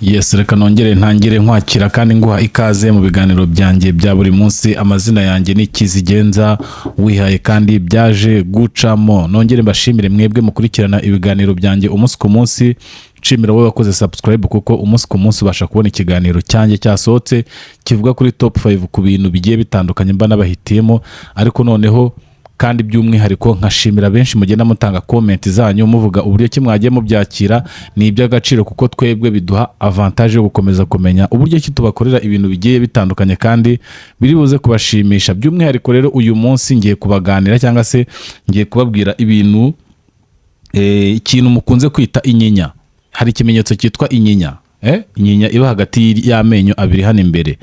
Yes, reka nongere ntangire nkwakira kandi nguha ikaze mu biganiro byanjye bya buri munsi. Amazina yanjye ni Kizigenza wihaye kandi byaje gucamo. Nongere mbashimire mwebwe mukurikirana ibiganiro byanjye umunsi ku munsi. Nshimira wowe wakoze subscribe kuko umunsi ku munsi ubasha kubona ikiganiro cyanjye cyasohotse kivuga kuri top 5 ku bintu bigiye bitandukanye mba nabahitiyemo, ariko noneho kandi by'umwihariko nkashimira benshi mugenda mutanga comment zanyu muvuga uburyo ki mwagiye mubyakira. Ni iby'agaciro kuko twebwe biduha avantage yo gukomeza kumenya uburyo ki tubakorera ibintu bigiye bitandukanye kandi biri buze kubashimisha. By'umwihariko rero uyu munsi ngiye kubaganira cyangwa se ngiye kubabwira ibintu ikintu mukunze kwita inyinya. Hari ikimenyetso cyitwa inyinya, inyinya iba hagati y'amenyo abiri hano imbere.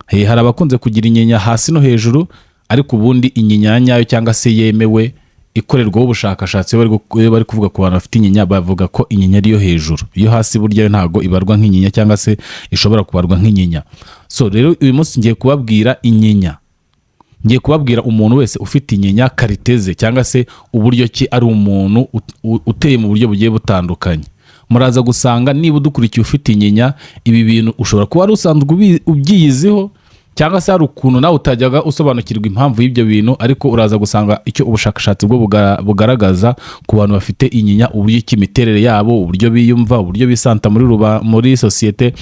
Hari abakunze kugira inyinya hasi no hejuru, ariko ubundi inyinya nyayo cyangwa se yemewe ikorerwaho ubushakashatsi bari kuvuga ku bantu bafite inyinya, bavuga ko inyinya ari yo hejuru. Iyo hasi burya ntago ibarwa nk'inyinya cyangwa se ishobora kubarwa nk'inyinya. So rero uyu munsi ngiye kubabwira inyinya. Ngiye kubabwira umuntu wese ufite inyinya kariteze cyangwa se uburyo ki ari umuntu uteye mu buryo bugiye butandukanye. Muraza gusanga niba udukurikiye ufite inyinya, ibi bintu ushobora kuba ari usanzwe ubyiyiziho cyangwa se hari ukuntu nawe utajyaga usobanukirwa impamvu y'ibyo bintu, ariko uraza gusanga icyo ubushakashatsi bwo bugaragaza ku bantu bafite inyinya, uburyo imiterere yabo, uburyo biyumva, uburyo bisanta muri sosiyete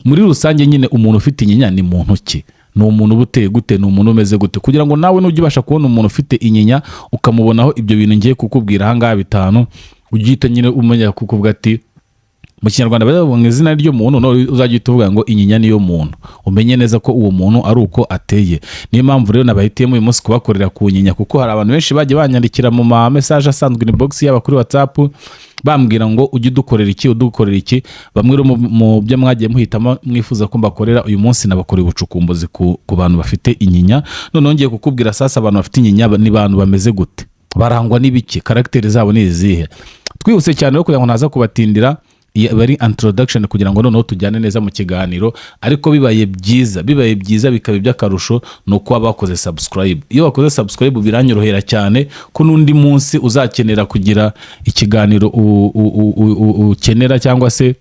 muri rusange. Nyine umuntu ufite inyinya ni muntu ki, ni umuntu buteye gute, ni umuntu umeze gute, kugira ngo nawe nujye ubasha kubona umuntu ufite inyinya ukamubonaho ibyo bintu ngiye kukubwira aha ngaha bitanu, ugihita nyine umenya kukuvuga ati mu Kinyarwanda bavuga izina ry'umuntu, no uzajya uvuga ngo inyinya niyo muntu, umenye neza ko uwo muntu ari uko ateye. Niyo mpamvu rero nabahitiyemo uyu munsi kubakorera ku nyinya, kuko hari abantu benshi bagiye banyandikira mu ma message asanzwe ni box yaba kuri WhatsApp bambwira ngo ujye udukorera iki. Bamwe mu byo mwagiye muhitamo mwifuza ko mbakorera, uyu munsi nabakoreye ubucukumbuzi ku bantu bafite inyinya. None ngiye kukubwira sasa abantu bafite inyinya ni bantu bameze gute, barangwa n'ibiki, karakteri zabo ni izihe. Twihuse cyane rero kugira ngo naza kubatindira bari introduction kugira ngo noneho tujyane neza mu kiganiro. Ariko bibaye byiza bikaba iby'akarusho ni uko wabakoze subscribe. Iyo wakoze subscribe biranyorohera cyane ko n'undi munsi uzakenera kugira ikiganiro ukenera cyangwa se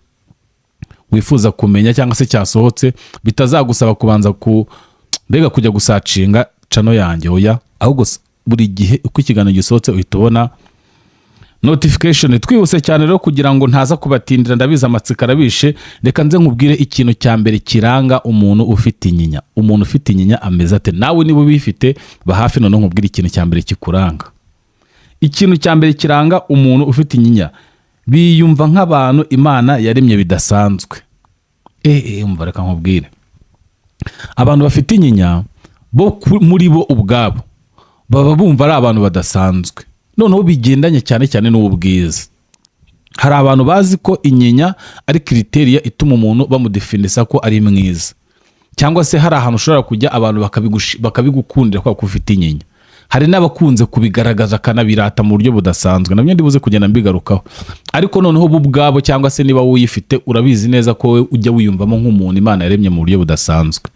wifuza kumenya cyangwa se cyasohotse, bitazagusaba kubanza mbega kujya gusacinga channel yanjye. Oya, ahubwo buri gihe uko ikiganiro gisohotse uhita ubona notification. Twihuse cyane rero kugira ngo ntaza kubatindira, ndabiza amatsiko arabishe. Reka nze nkubwire ikintu cya mbere kiranga umuntu ufite inyinya. Umuntu ufite inyinya ameze ate? Nawe niba ubifite ba hafi none nkubwire ikintu cya mbere kikuranga. Ikintu cya mbere kiranga umuntu ufite inyinya, biyumva nk'abantu Imana yaremye bidasanzwe. Umva reka nkubwire, abantu bafite inyinya bo muri bo ubwabo baba bumva ari abantu badasanzwe, noneho bigendanye cyane n'ubwiza. Hari abantu bazi ko inyinya ari kriteriya ituma umuntu bamudefinisa ko ari mwiza, cyangwa se hari ahantu ushobora kujya abantu bakabigukundira kwa kufite inyinya. Hari n'abakunze kubigaragaza kanabirata mu buryo budasanzwe, nabyo ndibuze kugenda mbigarukaho. Ariko noneho bo ubwabo cyangwa se niba uyifite urabizi neza ko we ujya wiyumvamo nk'umuntu Imana yaremye mu buryo budasanzwe.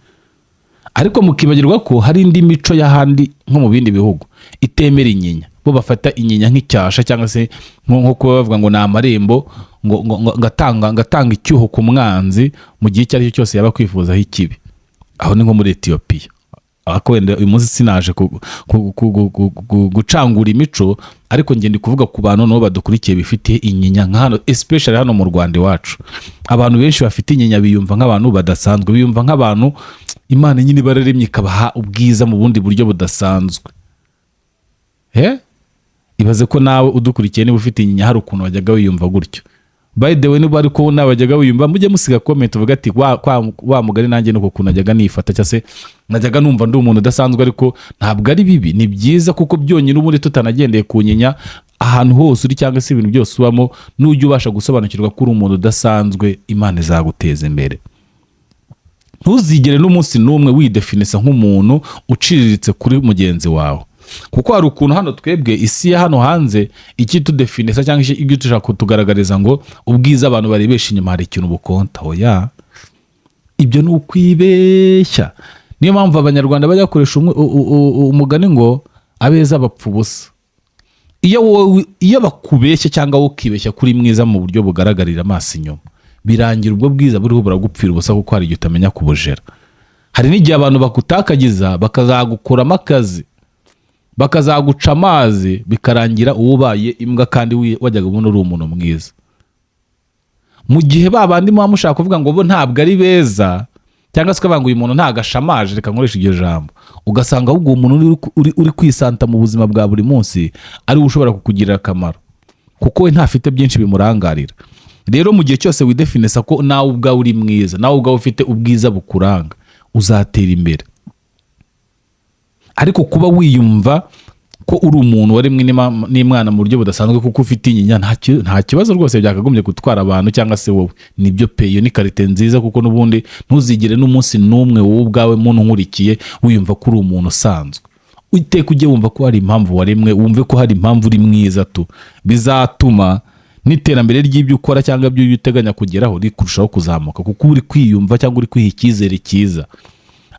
Ariko mukibagirwa ko hari indi mico y'ahandi nko mu bindi bihugu itemera inyinya. Bo bafata inyinya nk'icyasha cyangwa se nko kuba bavuga ngo ni amarembo, ngo ngatanga icyuho ku mwanzi mu gihe icyo ari cyo cyose yaba kwifuzaho ikibi. Aho ni nko muri Ethiopia. Ako wenda uyu munsi sinaje gucangura imico, ariko ngende kuvuga ku bantu no badukurikiye bifite inyinya nka hano, especially hano mu Rwanda iwacu. Abantu benshi bafite inyinya biyumva nk'abantu badasanzwe, biyumva nk'abantu Imana nyine bararemye ikabaha ubwiza mu bundi buryo budasanzwe. Ibaze ko nawe udukurikiye niba ufite inyinya hari ukuntu wajyaga wiyumva gutyo. By the way, niba ariko nabajyaga wiyumva, mujye musiga comment uvuga ati wa mugari nanjye nuko kuntu najyaga nifata cyangwa se najyaga numva ndi umuntu udasanzwe. Ariko ntabwo ari bibi, ni byiza kuko byonyine ubundi tutanagendeye ku nyinya, ahantu hose uri cyangwa se ibintu byose ubamo, nujya ubasha gusobanukirwa ko uri umuntu udasanzwe, Imana izaguteza imbere. Ntuzigere n'umunsi n'umwe widefinisa nk'umuntu uciriritse kuri mugenzi wawe, kuko hari ukuntu hano twebwe isi ya hano hanze ikitudefinisa cyangwa ibyo dushaka kutugaragariza ngo ubwiza abantu barebesha inyuma hari ikintu bukonta. Oya, ibyo ni ukwibeshya. Niyo mpamvu Abanyarwanda bajya bakoresha umugani ngo abeza bapfa ubusa. Iyo bakubeshya cyangwa ukibeshya kuri mwiza mu buryo bugaragarira amaso inyuma, birangira ubwo bwiza buriho buragupfira ubusa kuko hari igihe utamenya kubujera. Hari n'igihe abantu bakutakagiza bakazagukuramo akazi, bakazaguca amazi, bikarangira ubaye imbwa kandi wajyaga ubona uri umuntu mwiza. Mu gihe babandi muba mushaka kuvuga ngo bo ntabwo ari beza, cyangwa se ukavuga ngo uyu muntu ntagashamaje, reka nkoresha iryo jambo, ugasanga ahubwo umuntu uri kwisanta mu buzima bwa buri munsi ari we ushobora kukugirira akamaro, kuko we ntafite byinshi bimurangarira. Rero mu gihe cyose widefinisa ko nawe ubwawe uri mwiza, nawe ubwawe ufite ubwiza bukuranga, uzatera imbere. Ariko kuba wiyumva ko uri umuntu waremwe n'Imana mu buryo budasanzwe kuko ufite inyinya, nta kibazo rwose byakagombye gutwara abantu cyangwa se wowe. Nibyo pe, iyo ni karite nziza, kuko n'ubundi ntuzigire n'umunsi n'umwe wowe ubwawe muntu nkurikiye wiyumva ko uri umuntu usanzwe. Iteka ujye wumva ko hari impamvu waremwe, wumve ko hari impamvu uri mwiza tu, bizatuma n'iterambere ry'ibyo ukora cyangwa ibyo uteganya kugeraho rikurushaho kuzamuka, kuko uri kwiyumva cyangwa uri kwiha icyizere cyiza.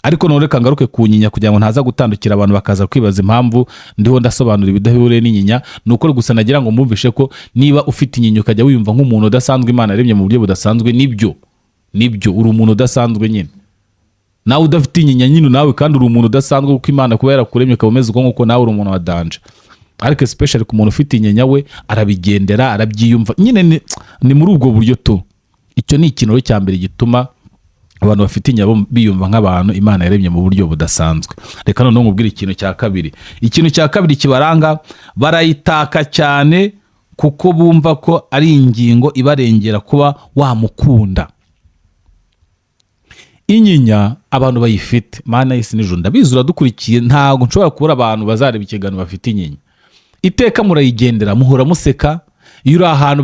Ariko none reka ngaruke ku nyinya kugira ngo ntaza gutandukira abantu bakaza kwibaza impamvu ndiho ndasobanura ibidahuriye n'inyinya. Nuko gusa nagira ngo mwumvishe ko niba ufite inyinya ukajya wiyumva nk'umuntu udasanzwe Imana yaremye mu buryo budasanzwe, nibyo uri umuntu udasanzwe nyine. Nawe udafite inyinya nyine nawe kandi uri umuntu udasanzwe, kuko Imana kuba yarakuremye ukaba umeze uko nawe uri umuntu wa danje. Ariko especially ku muntu ufite inyinya, we arabigendera, arabyiyumva nyine, ni muri ubwo buryo tu. Icyo ni ikintu cya mbere gituma abantu bafite inyinya biyumva nk'abantu Imana yaremye mu buryo budasanzwe. Reka noneho nkubwire ikintu cya kabiri. Ikintu cya kabiri kibaranga, barayitaka cyane kuko bumva ko ari ingingo ibarengera kuba wamukunda. Inyinya abantu bayifite, Mana y'isi n'ijuru ndabizi uradukurikiye, ntabwo nshobora kubura abantu bazareba ikiganiro bafite inyinya. Iteka murayigendera, muhora museka. Iyo uri ahantu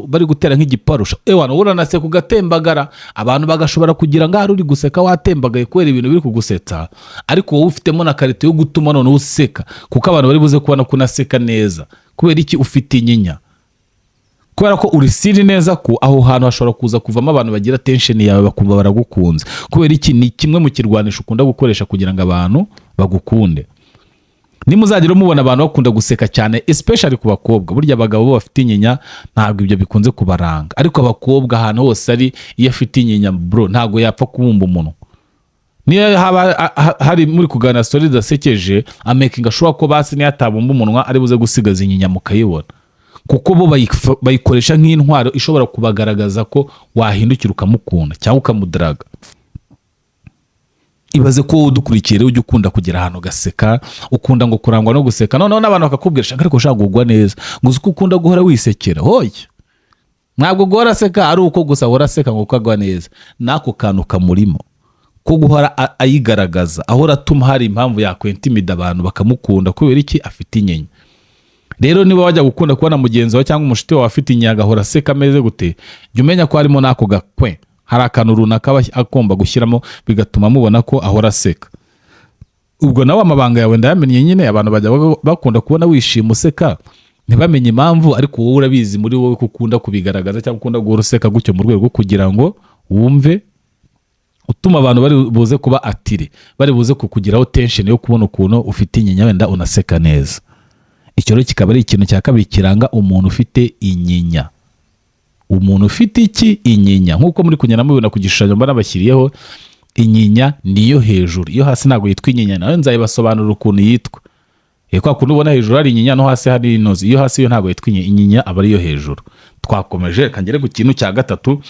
bari gutera nk'igiparusha, ewana uranaseka ugatembagara, abantu bagashobora kugira ngo hari uri guseka watembagaye kubera ibintu biri kugusetsa, ariko wowe ufitemo na karite yo gutuma none useka, kuko abantu bari buze kubona ko unaseka neza. Kubera iki? Ufite inyinya. Kubera ko uri siri neza ko aho hantu hashobora kuza kuvamo abantu bagira tension yawe bakumva baragukunze. Kubera iki? Ni kimwe mu kirwanisho ukunda gukoresha kugira ngo abantu bagukunde. Nimuzagire mubona abantu bakunda guseka cyane, especially ku bakobwa. Burya abagabo bo bafite inyinya ntabwo ibyo bikunze kubaranga, ariko abakobwa ahantu hose ari, iyo afite inyinya bro ntabwo yapfa kubumba umuntu. Niyo hari muri kuganira story zasekeje, amaking ashobora ko basi niyo atabumba umunwa ari buze gusigaza inyinya mukayibona, kuko bo bayikoresha nk'intwaro ishobora kubagaragaza ko wahindukira ukamukunda cyangwa ukamudraga. Ibaze ko udukurikiye rero ujye ukunda kugera ahantu gaseka, ukunda ngo kurangwa no guseka, noneho n'abantu bakakubwira shaka ariko ushaka kugwa neza, ngo uzi ko ukunda guhora wisekera. Hoye, ntabwo guhora aseka ari uko gusa uhora aseka ngo ukagwa neza, nako kantu kamurimo ko guhora ayigaragaza, ahora atuma hari impamvu yakwentimida abantu bakamukunda. Kubera iki? Afite inyinya. Rero niba wajya gukunda kubona mugenzi wawe cyangwa umushuti wawe afite inyinya agahora aseka ameze gute, jya umenya ko harimo nako gakwe, hari akantu runaka agomba gushyiramo bigatuma mubona ko ahora aseka. Ubwo nawe amabanga yawe ndayamenye nyine. Abantu bajya bakunda kubona wishima useka, ntibamenye impamvu, ariko wowe urabizi muri wowe ukunda kubigaragaza cyangwa ukunda guhora useka gutyo mu rwego kugira ngo wumve utuma abantu bari buze kuba atire, bari buze kukugiraho tension yo kubona ukuntu ufite inyinya wenda unaseka neza. Icyo rero kikaba ari ikintu cya kabiri kiranga umuntu ufite inyinya. Umuntu ufite iki? Inyinya. Nkuko muri kugenda mubibona ku gishushanyo mbana bashyiriyeho, inyinya niyo hejuru, iyo hasi ntabwo yitwa inyinya. Nawe nzayibasobanurira ukuntu yitwa. Kwa kundi ubona hejuru hari inyinya no hasi hari inoze, iyo hasi yo ntabwo yitwa inyinya, aba ariyo hejuru. Twakomeje kangere ku kintu cya gatatu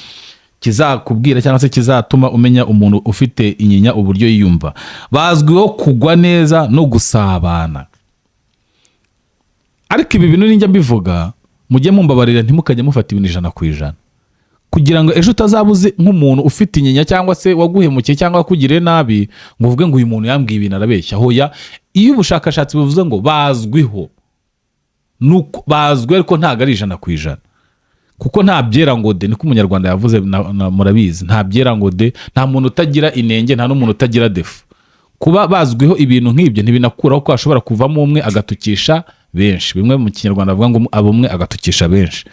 kizakubwira cyangwa se kizatuma umenya umuntu ufite inyinya uburyo yiyumva. Bazwiho kugwa neza no gusabana. Ariko ibi bintu ninjya mbivuga, mujye mumbabarira ntimukajye mufata ibintu 100%, kugira ngo ejo utazabuze nk'umuntu ufite inyinya cyangwa se waguhemukiye cyangwa wakugiriye nabi ngo uvuge ngo uyu muntu yambwiye ibintu arabeshya. Hoya, iyo ubushakashatsi buvuze ngo bazwiho, nuko bazwi ariko ntago ari 100%, kuko nta byera ngo de, niko umunyarwanda yavuze, murabizi, nta byera ngo de, nta muntu utagira inenge, nta n'umuntu utagira defu. Kuba bazwiho ibintu nk'ibyo ntibinakuraho ko ashobora kuvamo umwe agatukisha benshi. Bimwe mu kinyarwanda bavuga ngo abumwe agatukisha benshi.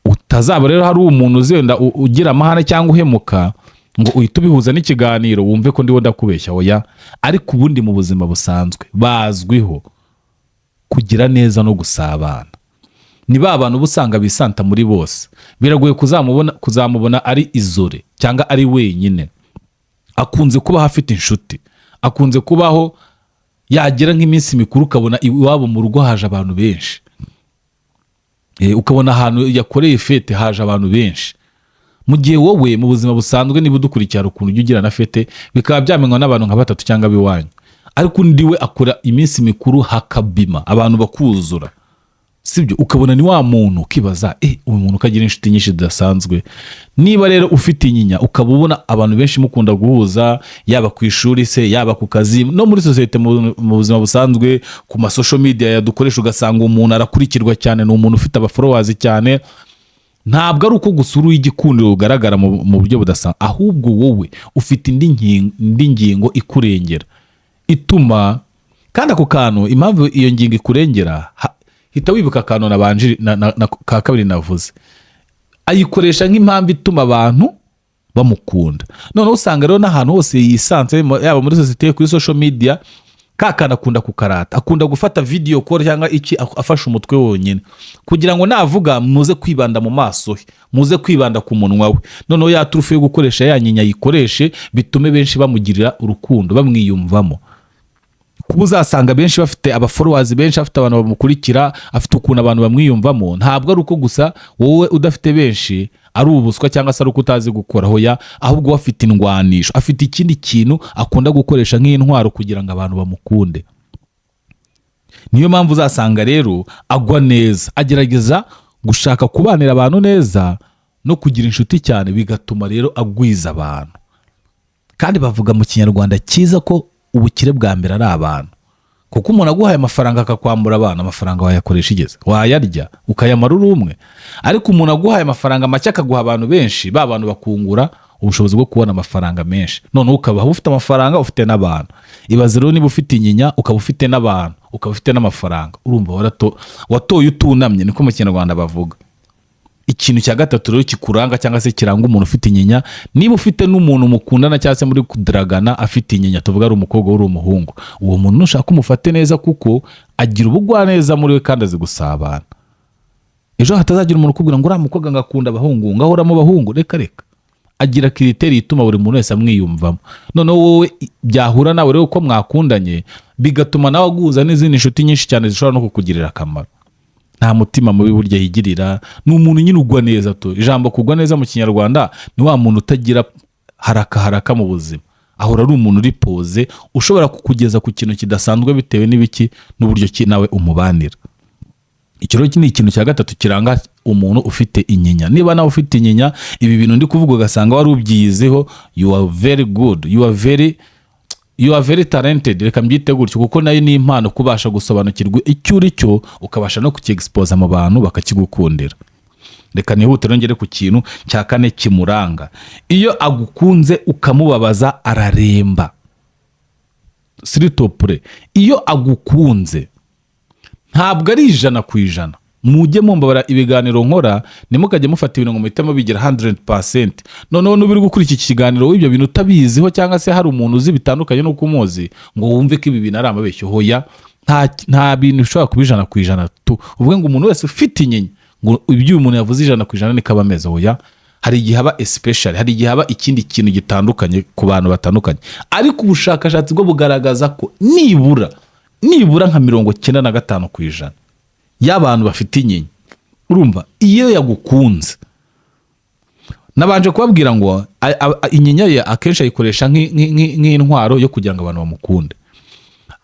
Utazaba rero hari umuntu uzenda ugira amahane cyangwa uhemuka ngo uhita ubihuza n'ikiganiro wumve ko ndiho ndakubeshya. Oya, ariko ubundi mu buzima busanzwe bazwiho kugira neza no gusabana. ni ba bantu busanga bisanta muri bose, biragoye kuzamubona ari izore cyangwa ari wenyine. Akunze kuba hafite inshuti, akunze kubaho yagira nk'iminsi mikuru ukabona iwabo mu rugo haje abantu benshi, ukabona ahantu yakoreye fete haje abantu benshi. Mu gihe wowe mu buzima busanzwe niba udukurikira ukuntu ujya ugira na fete bikaba byamenywa n'abantu nka 3 cyangwa biwanyu, ariko undi we akora iminsi mikuru hakabima abantu bakuzura, sibyo? Ukabona ni wa muntu ukibaza uyu muntu ukagira inshuti nyinshi zidasanzwe. Niba rero ufite inyinya ukaba ubona abantu benshi mukunda guhuza, yaba ku ishuri se yaba ku kazi no muri societe mu buzima busanzwe, ku ma social media yadukoresha, ugasanga umuntu arakurikirwa cyane, ni umuntu ufite followers cyane, ntabwo ari uko gusura igikundiro ugaragara mu buryo budasanzwe, ahubwo wowe ufite indi ngingo ikurengera ituma, kandi ako kantu impamvu iyo ngingo ikurengera, hita wibuka akantu nabanje ka kabiri navuze, ayikoresha nk'impamvu ituma abantu bamukunda. None usanga rero n'ahantu hose yisanze, yaba muri societe, kuri social media, kakana akunda kukarata, akunda gufata video call cyangwa iki, afasha umutwe wonyine kugira ngo navuga muze kwibanda mu maso he, muze kwibanda ku munwa we. None yaturufe yo gukoresha yanyinya yikoreshe bitume benshi bamugirira urukundo, bamwiyumvamo. Kuba uzasanga benshi bafite followers benshi, afite abantu bamukurikira, afite ukuntu abantu bamwiyumvamo, ntabwo ari uko gusa wowe udafite benshi ari ubuswa cyangwa se ari uko utazi gukora, hoya, ahubwo afite indwanisho, afite ikindi kintu akunda gukoresha nk'intwaro kugira ngo abantu bamukunde. Niyo mpamvu uzasanga rero agwa neza, agerageza gushaka kubanira abantu neza no kugira inshuti cyane, bigatuma rero agwiza abantu. Kandi bavuga mu Kinyarwanda cyiza ko ubukire bwa mbere ari abantu, kuko umuntu aguhaye amafaranga akakwambura abana, amafaranga wayakoresha igeze, wayarya ukayamara uri umwe. Ariko umuntu aguhaye amafaranga make akaguha abantu benshi, ba bantu bakungura ubushobozi bwo kubona amafaranga menshi, none ukaba ufite amafaranga, ufite n'abantu. Ibaze rero niba ufite inyinya ukaba ufite n'abantu, ukaba ufite n'amafaranga, urumva watoye utunamye, niko mu Kinyarwanda bavuga. Ikintu cya gatatu rero kikuranga cyangwa se kiranga umuntu ufite inyinya, niba ufite n'umuntu mukundana cyangwa se muri kudragana afite inyinya, tuvuga ari umukobwa uri umuhungu, uwo muntu nushaka umufate neza kuko agira ubugwa neza muri we kandi azi gusabana. Ejo hatazagira umuntu ukubwira ngo uriya mukobwa ngakunda abahungu, ngahora mu bahungu, reka. Agira kiriteri ituma buri muntu wese amwiyumvamo. None wowe byahura nawe rero uko mwakundanye, bigatuma nawe aguza n'izindi nshuti nyinshi cyane zishobora no kukugirira akamaro. Nta mutima mubi burya yigirira, ni umuntu nyine ugwa neza to. Ijambo kugwa neza mu Kinyarwanda ni wa muntu utagira haraka mu buzima, ahora ari umuntu uri pose, ushobora kukugeza ku kintu kidasanzwe bitewe n'ibiki n'uburyo ki nawe umubanira. Icyo rero ni ikintu cya gatatu kiranga umuntu ufite inyinya. Niba nawe ufite inyinya, ibi bintu ndi kuvuga ugasanga wari ubyizeho, you are very good, you are very talented, reka mbyite gutyo, kuko nayo ni impano kubasha gusobanukirwa icyo uri cyo, ukabasha no kukiexpose mu bantu bakakigukundira. Reka nihute rongere ku kintu cya kane kimuranga. Iyo agukunze ukamubabaza araremba. Sritopre, iyo agukunze ntabwo ari 100%. Mujye mumbabara ibiganiro nkora, nimukajye mufata ibintu ngo muhitamo bigira 100%. Noneho nubiri gukora iki kiganiro w'ibyo bintu utabiziho cyangwa se hari umuntu uzi bitandukanye no kumuzi ngo wumve ko ibi bintu ari amabeshyo, hoya, nta bintu bishobora kuba 100% tu. Uvuge ngo umuntu wese ufite inyinya ngo ibyo umuntu yavuze 100% ni kaba meza, hoya. Hari igihe haba especially, hari igihe haba ikindi kintu gitandukanye ku bantu batandukanye. Ariko ubushakashatsi bwo bugaragaza ko nibura nka 95% y'abantu bafite inyinya, urumva, iyo yagukunze, nabanje kubabwira ngo inyinya ye akenshi ayikoresha nk'intwaro yo kugira ngo abantu bamukunde.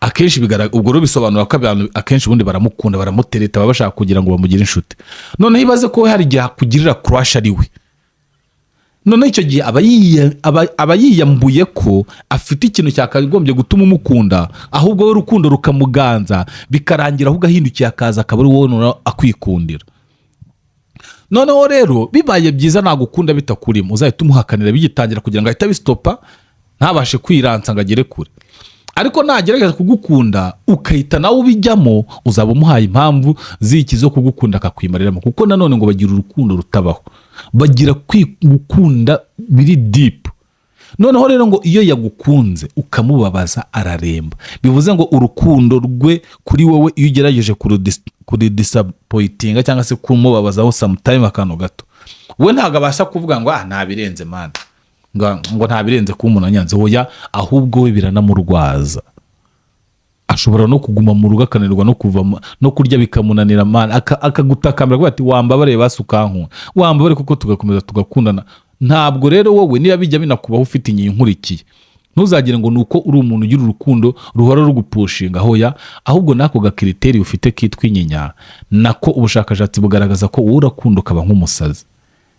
Akenshi bigaragara, ubwo rero bisobanura ko abantu akenshi ubundi baramukunda, baramutereta, baba bashaka kugira ngo bamugire inshuti. None ibaze ko hari igihe akugirira crush ari we, none icyo gihe aba yiyambuye ko afite ikintu cyakagombye gutuma umukunda, ahubwo we urukundo rukamuganza, bikarangira ahubwo ahindukiye akaza akaba ari wowe akwikundira. Noneho rero bibaye byiza nagukunda bitakurimo, uzahita umuhakanira bigitangira kugira ngo ahita bistopa, ntabashe kwiransa ngo agere kure. Ariko nagerageza kugukunda ukahita nawe ubijyamo, uzaba umuhaye impamvu ziki zo kugukunda akakwimariramo, kuko nanone ngo bagira urukundo rutabaho, bagira gukunda biri deep. noneho rero ngo iyo yagukunze ukamubabaza araremba, bivuze ngo urukundo rwe kuri wowe iyo ugerageje kuridisappointinga cyangwa se kumubabazaho sometime akantu gato, we ntabwo abasha kuvuga ngo ntabirenze mana, ngo ntabirenze kuba umuntu anyanze, oya, ahubwo we biranamurwaza, ashobora no kuguma mu rugo akananirwa no kuva no kurya bikamunanira mana, akagutakambira avuga ati wambabare basukanku, wambabare kuko tugakomeza tugakundana. Ntabwo rero wowe niba bijya binakubaho ufite inyinya nkurikiye, ntuzagire ngo nuko uri umuntu ugira urukundo ruhora rugupushinga, hoya, ahubwo nako gakiriteri ufite kitwa inyinya, nako ubushakashatsi bugaragaza ko wowe urakunda ukaba nk'umusazi.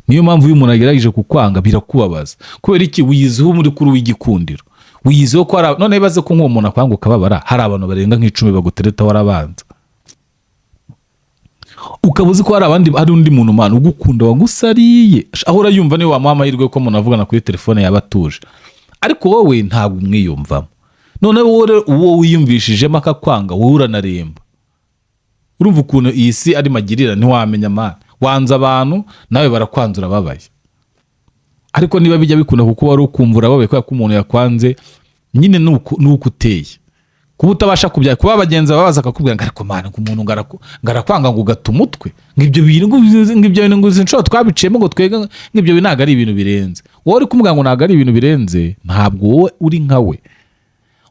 Niyo mpamvu iyo umuntu agerageje kukwanga birakubabaza, kubera iki? Wiyiziho muri kuri w'igikundiro, wiyiziho ko none bibaze ko nk'uwo muntu akwanga ukababara, hari abantu barenga nk'icumi bagutereta warabanza, ukaba uzi ko hari undi muntu mana ugukunda wagusariye, ahora yumva niwe wamuha amahirwe ko umuntu avugana kuri telefone yaba atuje, ariko wowe ntabwo umwiyumvamo. None uwo wiyumvishijemo akakwanga, wowe uranaremba. Urumva ukuntu iyi si ari magirira, ntiwamenya mana, wanze abantu nawe barakwanzura babaye. Ariko niba bijya bikunda kuko wari ukumva urababaye kubera ko umuntu yakwanze, nyine nuko uteye, kuba utabasha kubyara, kuba abagenzi babaza akakubwira ngo ariko mana, ngo umuntu ngarakwanga ngo ugata umutwe, ngo ibyo bintu ngo sinshobora twabiciyemo ngo twega, ngo ibyo ntabwo ari ibintu birenze. Wowe uri kumubwira ngo ntabwo ari ibintu birenze, ntabwo wowe uri nka we.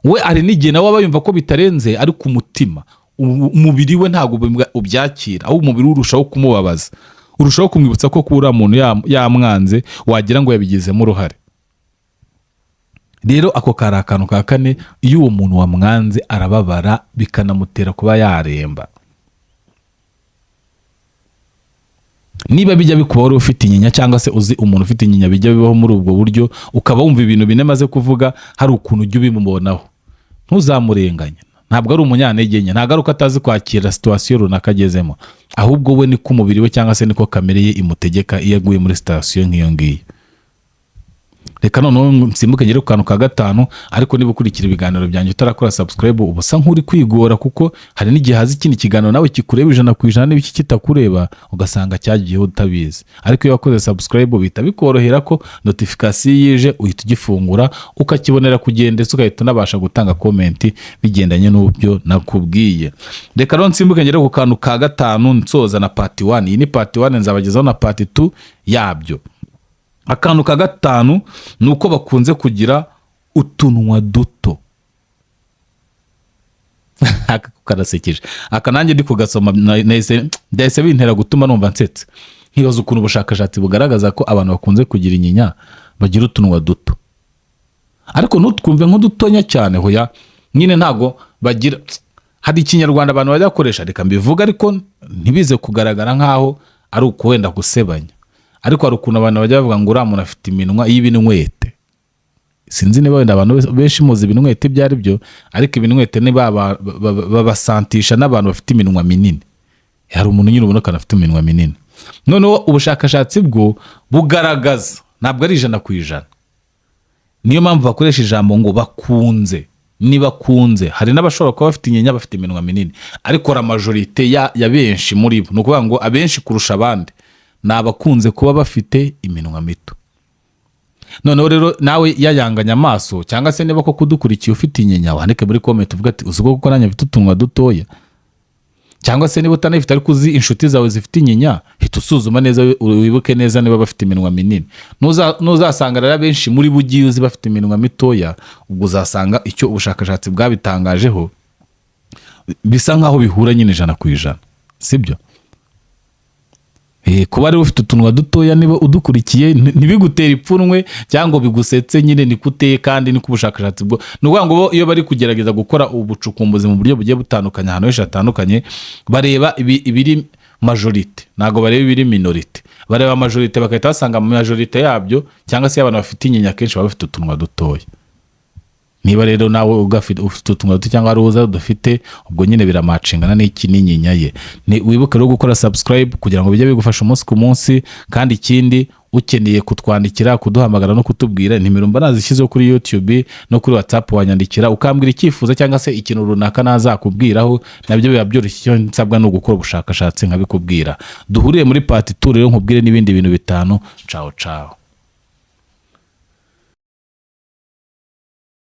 We ari n'igihe nawe aba yumva ko bitarenze, ariko umutima, umubiri we ntabwo ubyakira, aho umubiri urushaho kumubabaza, urushaho kumwibutsa ko kuri umuntu yamwanze, wagira ngo yabigizemo uruhare. Rero ako kari akantu ka kane, iyo uwo muntu wamwanze arababara bikanamutera kuba yaremba. Niba bijya bikuba wari ufite inyinya cyangwa se uzi umuntu ufite inyinya bijya bibaho muri ubwo buryo, ukaba wumva ibintu bine maze kuvuga, hari ukuntu ujya ubimubonaho, ntuzamurenganye. Ntabwo ari umunyantege nke, ntabwo ari uko atazi kwakira situation runaka agezemo, ahubwo we niko umubiri we cyangwa se niko kamere ye imutegeka iyo aguye muri situation nk'iyo ngiyo. Reka noneho nsimbuke ngere ku kantu ka gatanu, ariko niba ukurikira ibiganiro byanjye utarakora subscribe, ubusa nk'uri kwigora, kuko hari n'igihe hazi ikindi kiganiro nawe kikureba 100% n'ibiki kitakureba ugasanga cyagiyeho utabizi. Ariko iyo wakoze subscribe bita bikorohera ko notification yije uhita ugifungura ukakibonera kugenda, ndetse ugahita unabasha gutanga comment bigendanye n'ubyo nakubwiye. Reka rero nsimbuke ngere ku kantu ka gatanu nsoza na part 1. Iyi ni part 1, nzabagezaho na part 2 yabyo. Akantu ka gatanu nuko bakunze kugira utunwa duto. Karasekeje. Aka nanjye ndi kugasoma ndahise bintera gutuma numva nsetse. Nkibaza ukuntu ubushakashatsi bugaragaza ko abantu bakunze kugira inyinya bagira utunwa duto. Ariko ntutwumve nk'udutonya cyane, hoya, nyine ntago bagira. Hari ikinyarwanda abantu bajya koresha, reka mbivuga ariko ntibize kugaragara nkaho ari ukuwenda gusebanya. Ariko hari ukuntu abantu bajya bavuga ngo uriya muntu afite iminwa y'ibinwete. Sinzi niba wenda abantu benshi muzi ibinwete byari byo, ariko ibinwete ni babasantisha n'abantu bafite iminwa minini. Hari umuntu nyine ubona ko afite iminwa minini. Noneho ubushakashatsi bwo bugaragaza, ntabwo ari 100%. Niyo mpamvu bakoresha ijambo ngo bakunze. Ni bakunze. Hari n'abashobora kuba bafite inyinya bafite iminwa minini, ariko la majorite ya benshi muri bo, no kuvuga ngo abenshi kurusha abandi nabakunze kuba bafite iminwa mito. Noneho rero nawe yayanganya amaso, cyangwa se niba ko kudukurikiye ufite inyinya, wandike muri comment uvuga ati uzi ko nanya mfite utunwa dutoya, cyangwa se niba utanafite ariko uzi inshuti zawe zifite inyinya, hita usuzuma neza wibuke neza niba bafite iminwa minini. Nuzasanga rero benshi muri bugiye uzi bafite iminwa mitoya, ubwo uzasanga icyo ubushakashatsi bwabitangajeho bisa nkaho bihura nyine 100%, sibyo? Kuba ari ufite utunwa dutoya niba udukurikiye ntibigutera ipfunwe cyangwa bigusetse, nyine nikuteye kandi niko ubushakashatsi bwo. Nuvuga ngo iyo bari kugerageza gukora ubucukumbuzi mu buryo bugiye butandukanye ahantu henshi hatandukanye, bareba ibiri majorite, ntago bareba ibiri minorite. Bareba majorite bakahita basanga mu majorite yabyo, cyangwa se abantu bafite inyinya kenshi baba bafite utunwa dutoya. Niba rero nawe ufite utunwa duto cyangwa ari uza udafite, ubwo nyine biramacingana n'iki n'inyinya ye. Ni wibuke rero gukora subscribe kugira ngo bijye bigufasha umunsi ku munsi. Kandi ikindi, ukeneye kutwandikira, kuduhamagara no kutubwira, nimero mba nazishyizeho kuri YouTube no kuri WhatsApp, wanyandikira ukambwira icyifuzo cyangwa se ikintu runaka nazakubwiraho, nabyo biba byoroshye. Icyo nsabwa no gukora ubushakashatsi nkabikubwira. Duhuriye muri part 2 rero nkubwire n'ibindi bintu bitanu. Ciao ciao.